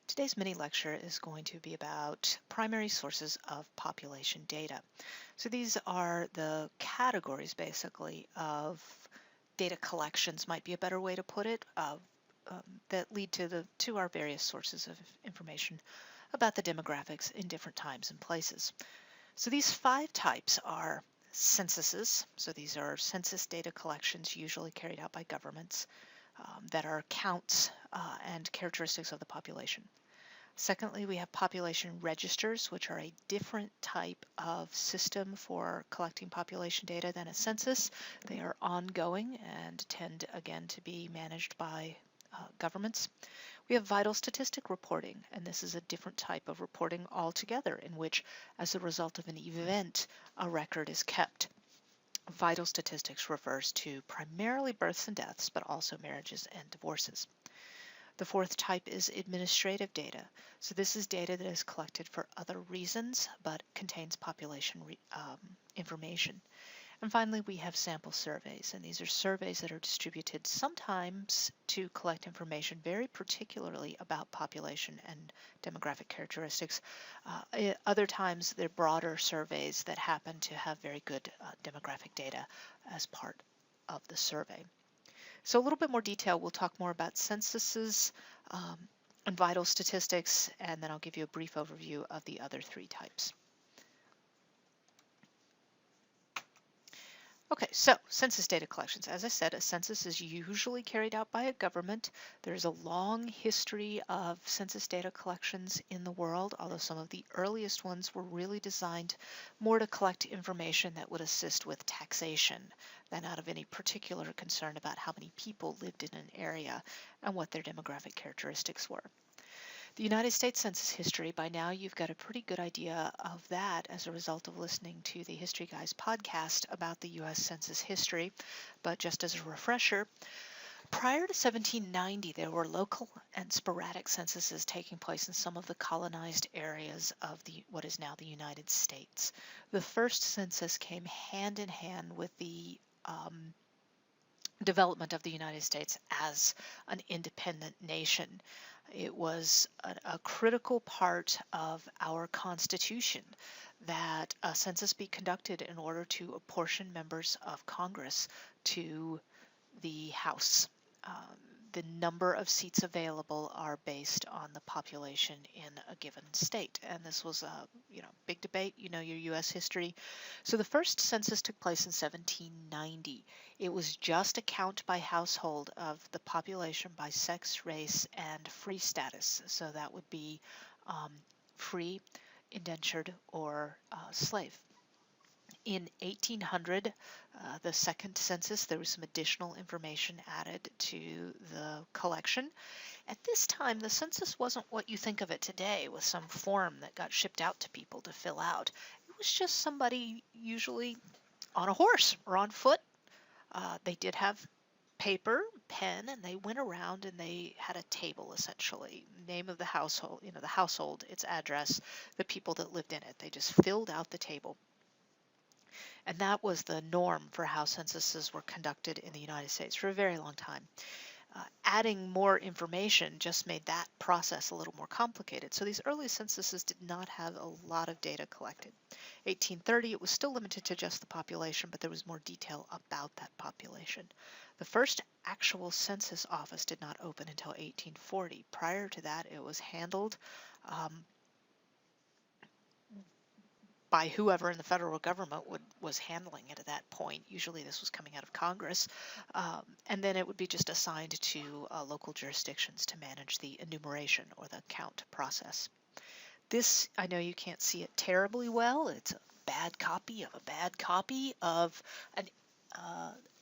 Today's mini lecture is going to be about primary sources of population data. So these are the categories basically of data collections, might be a better way to put it, that lead to our various sources of information about the demographics in different times and places. So these 5 types are censuses. So these are census data collections usually carried out by governments that are counts and characteristics of the population. Secondly, we have population registers, which are a different type of system for collecting population data than a census. They are ongoing and tend, again, to be managed by governments. We have vital statistic reporting, and this is a different type of reporting altogether, in which, as a result of an event, a record is kept. Vital statistics refers to primarily births and deaths, but also marriages and divorces. The 4th type is administrative data. So this is data that is collected for other reasons, but contains population information. And finally, we have sample surveys, and these are surveys that are distributed sometimes to collect information very particularly about population and demographic characteristics. Other times, they're broader surveys that happen to have very good demographic data as part of the survey. So a little bit more detail, we'll talk more about censuses and vital statistics, and then I'll give you a brief overview of the other 3 types. Okay, so census data collections. As I said, a census is usually carried out by a government. There's a long history of census data collections in the world, although some of the earliest ones were really designed more to collect information that would assist with taxation than out of any particular concern about how many people lived in an area and what their demographic characteristics were. The United States Census history, by now you've got a pretty good idea of that as a result of listening to the History Guys podcast about the U.S. Census history. But just as a refresher, prior to 1790, there were local and sporadic censuses taking place in some of the colonized areas of what is now the United States. The first census came hand in hand with the development of the United States as an independent nation. It was a critical part of our Constitution that a census be conducted in order to apportion members of Congress to the House. The number of seats available are based on the population in a given state, and this was a big debate. You know your U.S. history. So the first census took place in 1790. It was just a count by household of the population by sex, race, and free status. So that would be free, indentured, or slave. In 1800, the second census, there was some additional information added to the collection. At this time, the census wasn't what you think of it today with some form that got shipped out to people to fill out. It was just somebody usually on a horse or on foot. They did have paper, pen, and they went around and they had a table essentially. Name of the household, the household, its address, the people that lived in it. They just filled out the table. And that was the norm for how censuses were conducted in the United States for a very long time. Adding more information just made that process a little more complicated. So these early censuses did not have a lot of data collected. 1830, it was still limited to just the population, but there was more detail about that population. The first actual census office did not open until 1840. Prior to that, it was handled by whoever in the federal government was handling it at that point. Usually this was coming out of Congress. And then it would be just assigned to local jurisdictions to manage the enumeration or the count process. This, I know you can't see it terribly well. It's a bad copy of a bad copy of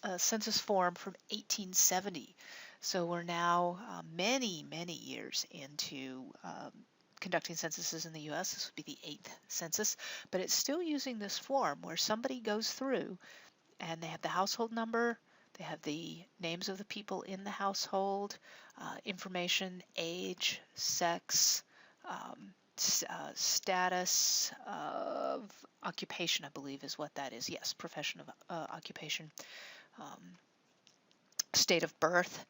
a census form from 1870. So we're now many, many years into conducting censuses in the U.S. This would be the 8th census, but it's still using this form where somebody goes through and they have the household number, they have the names of the people in the household, information, age, sex, status of occupation, I believe is what that is. Yes, profession of occupation. state of birth,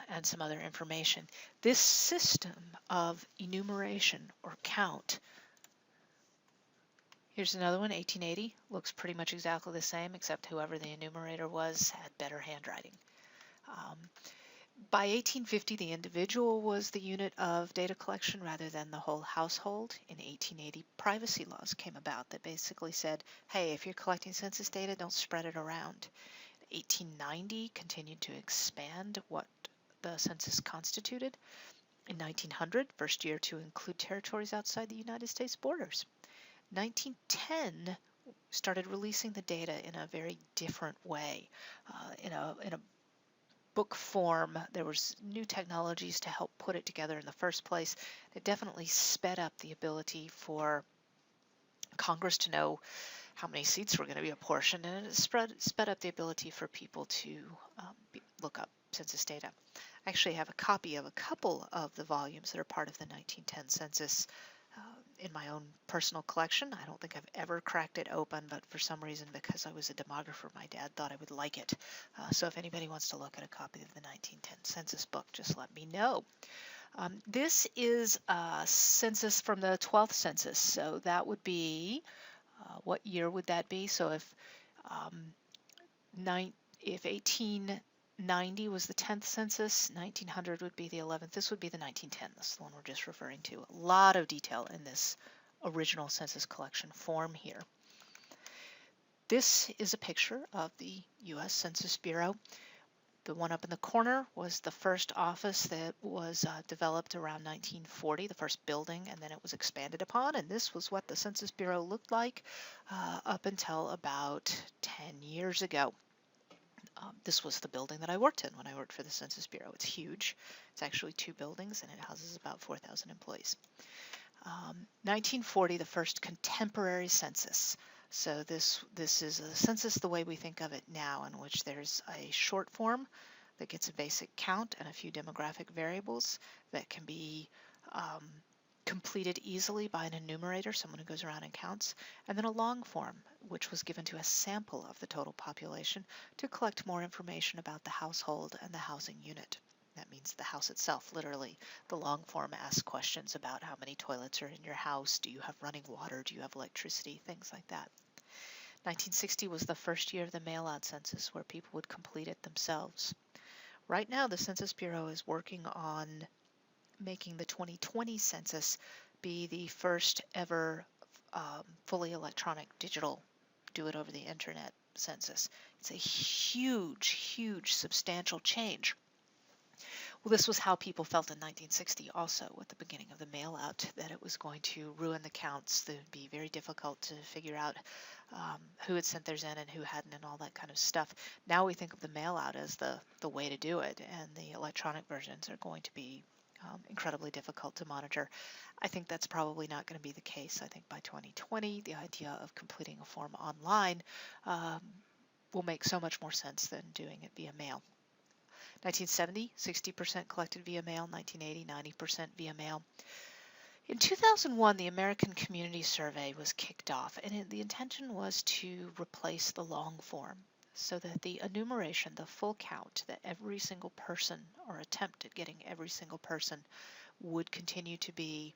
and some other information. This system of enumeration or count, here's another one, 1880, looks pretty much exactly the same, except whoever the enumerator was had better handwriting. Um, by 1850, the individual was the unit of data collection rather than the whole household. In 1880, privacy laws came about that basically said, hey, if you're collecting census data, don't spread it around. 1890 continued to expand what the census constituted. In 1900, first year to include territories outside the United States borders. 1910 started releasing the data in a very different way, in a book form. There was new technologies to help put it together in the first place. It definitely sped up the ability for Congress to know how many seats were going to be apportioned, and it sped up the ability for people to look up census data. I actually have a copy of a couple of the volumes that are part of the 1910 census in my own personal collection. I don't think I've ever cracked it open, but for some reason, because I was a demographer, my dad thought I would like it. So if anybody wants to look at a copy of the 1910 census book, just let me know. This is a census from the 12th census, so that would be, what year would that be? So if if 1890 was the 10th census, 1900 would be the 11th. This would be the 1910. This is the one we're just referring to. A lot of detail in this original census collection form here. This is a picture of the U.S. Census Bureau. The one up in the corner was the first office that was developed around 1940, the first building, and then it was expanded upon. And this was what the Census Bureau looked like up until about 10 years ago. This was the building that I worked in when I worked for the Census Bureau. It's huge. It's actually 2 buildings, and it houses about 4,000 employees. 1940, the first contemporary census. So this is a census the way we think of it now, in which there's a short form that gets a basic count and a few demographic variables that can be completed easily by an enumerator, someone who goes around and counts, and then a long form, which was given to a sample of the total population to collect more information about the household and the housing unit. That means the house itself, literally. The long form asks questions about how many toilets are in your house, do you have running water, do you have electricity, things like that. 1960 was the first year of the mail-out census where people would complete it themselves. Right now, the Census Bureau is working on making the 2020 census be the first ever fully electronic digital, do it over the internet census. It's a huge, huge, substantial change. Well, this was how people felt in 1960 also with the beginning of the mail out, that it was going to ruin the counts, that it would be very difficult to figure out who had sent theirs in and who hadn't and all that kind of stuff. Now we think of the mail out as the way to do it, and the electronic versions are going to be incredibly difficult to monitor. I think that's probably not going to be the case. I think by 2020, the idea of completing a form online will make so much more sense than doing it via mail. 1970, 60% collected via mail. 1980, 90% via mail. In 2001, the American Community Survey was kicked off, and the intention was to replace the long form so that the enumeration, the full count, that every single person, or attempt at getting every single person, would continue to be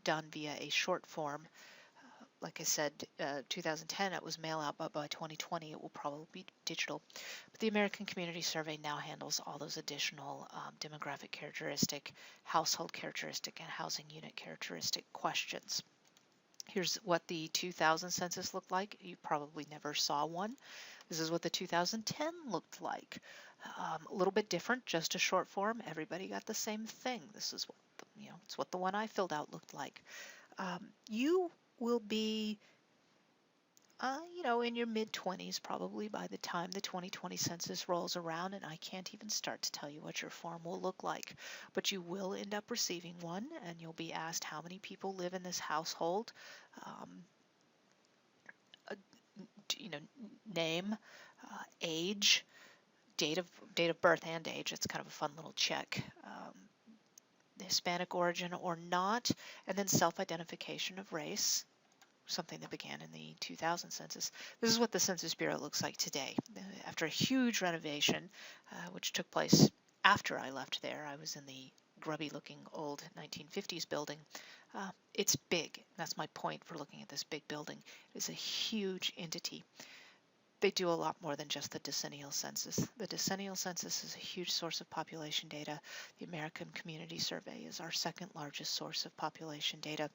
done via a short form. Like I said, 2010 it was mail out, but by 2020 it will probably be digital. But the American Community Survey now handles all those additional demographic characteristic, household characteristic, and housing unit characteristic questions. Here's what the 2000 census looked like. You probably never saw one. This is what the 2010 looked like. A little bit different, just a short form. Everybody got the same thing. This is what it's what the one I filled out looked like. You will be, in your mid-20s probably by the time the 2020 census rolls around, and I can't even start to tell you what your form will look like. But you will end up receiving one, and you'll be asked how many people live in this household, name, age, date of birth and age. It's kind of a fun little check. Hispanic origin or not, and then self-identification of race. something that began in the 2000 census. This is what the Census Bureau looks like today. After a huge renovation, which took place after I left there, I was in the grubby-looking old 1950s building. It's big. That's my point for looking at this big building. It is a huge entity. They do a lot more than just the decennial census. The decennial census is a huge source of population data. The American Community Survey is our second largest source of population data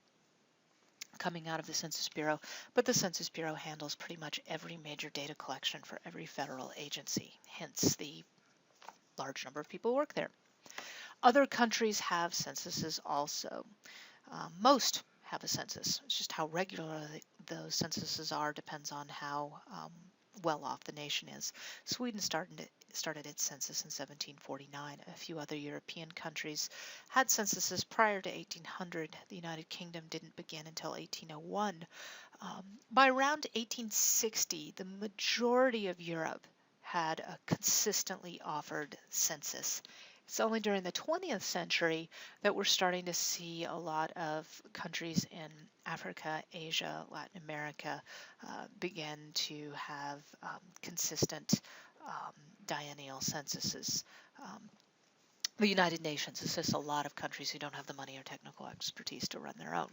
coming out of the Census Bureau, but the Census Bureau handles pretty much every major data collection for every federal agency, hence the large number of people who work there. Other countries have censuses also. Most have a census. It's just how regular those censuses are depends on how well off the nation is. Sweden started its census in 1749. A few other European countries had censuses prior to 1800. The United Kingdom didn't begin until 1801. By around 1860, the majority of Europe had a consistently offered census. It's only during the 20th century that we're starting to see a lot of countries in Africa, Asia, Latin America begin to have consistent biennial censuses. The United Nations assists a lot of countries who don't have the money or technical expertise to run their own.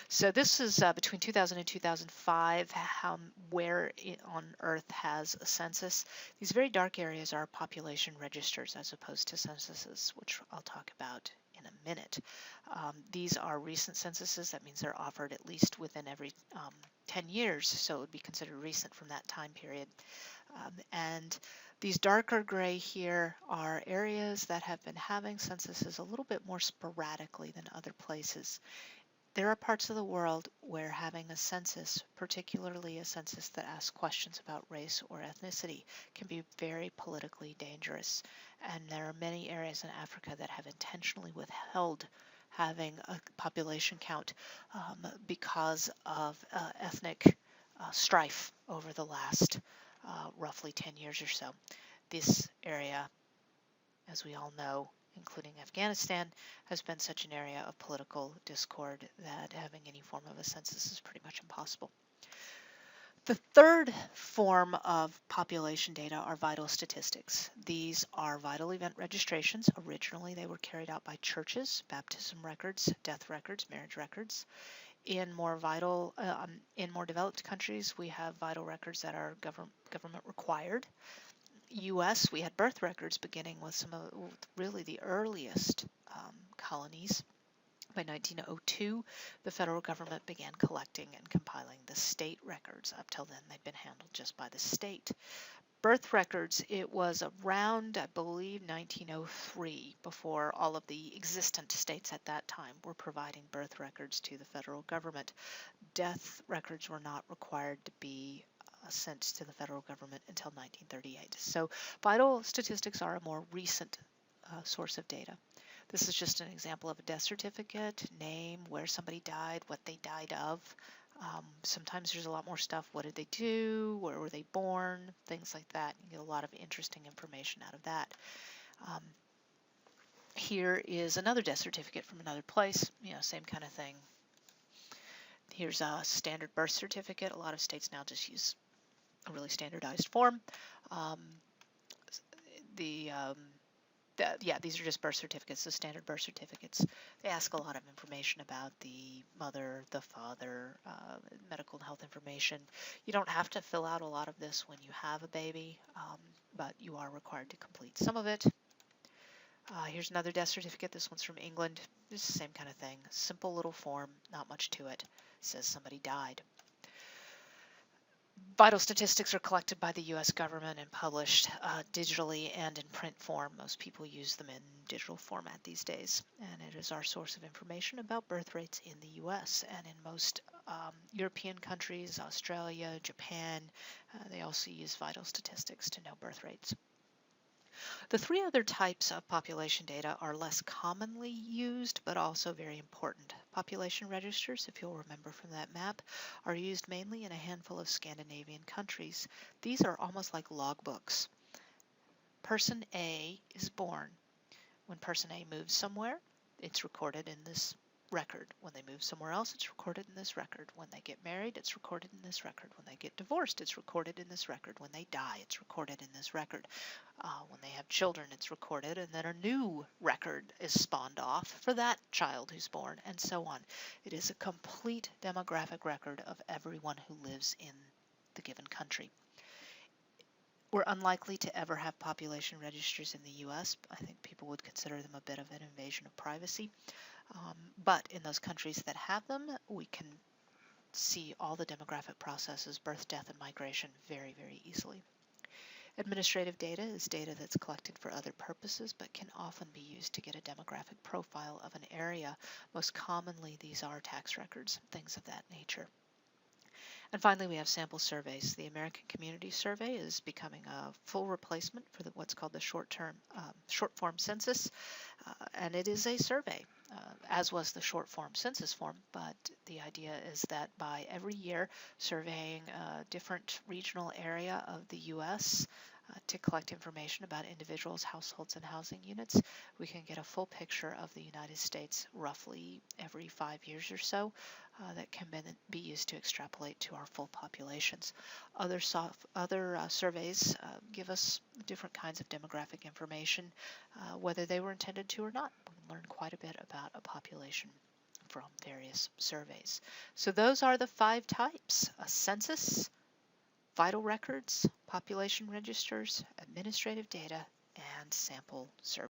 So this is between 2000 and 2005, where on Earth has a census. These very dark areas are population registers as opposed to censuses, which I'll talk about in a minute. These are recent censuses. That means they're offered at least within every 10 years, so it would be considered recent from that time period. And these darker gray here are areas that have been having censuses a little bit more sporadically than other places. There are parts of the world where having a census, particularly a census that asks questions about race or ethnicity, can be very politically dangerous. And there are many areas in Africa that have intentionally withheld having a population count because of ethnic strife over the last roughly 10 years or so. This area, as we all know, including Afghanistan, has been such an area of political discord that having any form of a census is pretty much impossible. The third form of population data are vital statistics. These are vital event registrations. Originally, they were carried out by churches, baptism records, death records, marriage records. In more developed countries, we have vital records that are government required. U.S., we had birth records beginning with some of really the earliest colonies. By 1902, the federal government began collecting and compiling the state records. Up till then, they'd been handled just by the state. Birth records, it was around, I believe, 1903, before all of the existent states at that time were providing birth records to the federal government. Death records were not required to be sent to the federal government until 1938. So vital statistics are a more recent source of data. This is just an example of a death certificate, name, where somebody died, what they died of. Sometimes there's a lot more stuff. What did they do? Where were they born? Things like that. You get a lot of interesting information out of that. Here is another death certificate from another place. Same kind of thing. Here's a standard birth certificate. A lot of states now just use a really standardized form. These are just birth certificates, the standard birth certificates. They ask a lot of information about the mother, the father, medical and health information. You don't have to fill out a lot of this when you have a baby, but you are required to complete some of it. Here's another death certificate. This one's from England. It's the same kind of thing. Simple little form, not much to it. It says somebody died. Vital statistics are collected by the U.S. government and published digitally and in print form. Most people use them in digital format these days, and it is our source of information about birth rates in the U.S. and in most European countries, Australia, Japan. They also use vital statistics to know birth rates. The three other types of population data are less commonly used, but also very important. Population registers, if you'll remember from that map, are used mainly in a handful of Scandinavian countries. These are almost like logbooks. Person A is born. When person A moves somewhere, it's recorded in this record. When they move somewhere else, it's recorded in this record. When they get married, it's recorded in this record. When they get divorced, it's recorded in this record. When they die, it's recorded in this record. When they have children, it's recorded, and then a new record is spawned off for that child who's born, and so on. It is a complete demographic record of everyone who lives in the given country. We're unlikely to ever have population registers in the US. I think people would consider them a bit of an invasion of privacy. But in those countries that have them, we can see all the demographic processes, birth, death, and migration very, very easily. Administrative data is data that's collected for other purposes, but can often be used to get a demographic profile of an area. Most commonly, these are tax records, things of that nature. And finally, we have sample surveys. The American Community Survey is becoming a full replacement for what's called the short-form census, and it is a survey, as was the short-form census form, but the idea is that by every year surveying a different regional area of the U.S., to collect information about individuals, households, and housing units, we can get a full picture of the United States roughly every 5 years or so that can be used to extrapolate to our full populations. Other surveys give us different kinds of demographic information, whether they were intended to or not. We can learn quite a bit about a population from various surveys. So those are the 5 types: a census, vital records, population registers, administrative data, and sample surveys.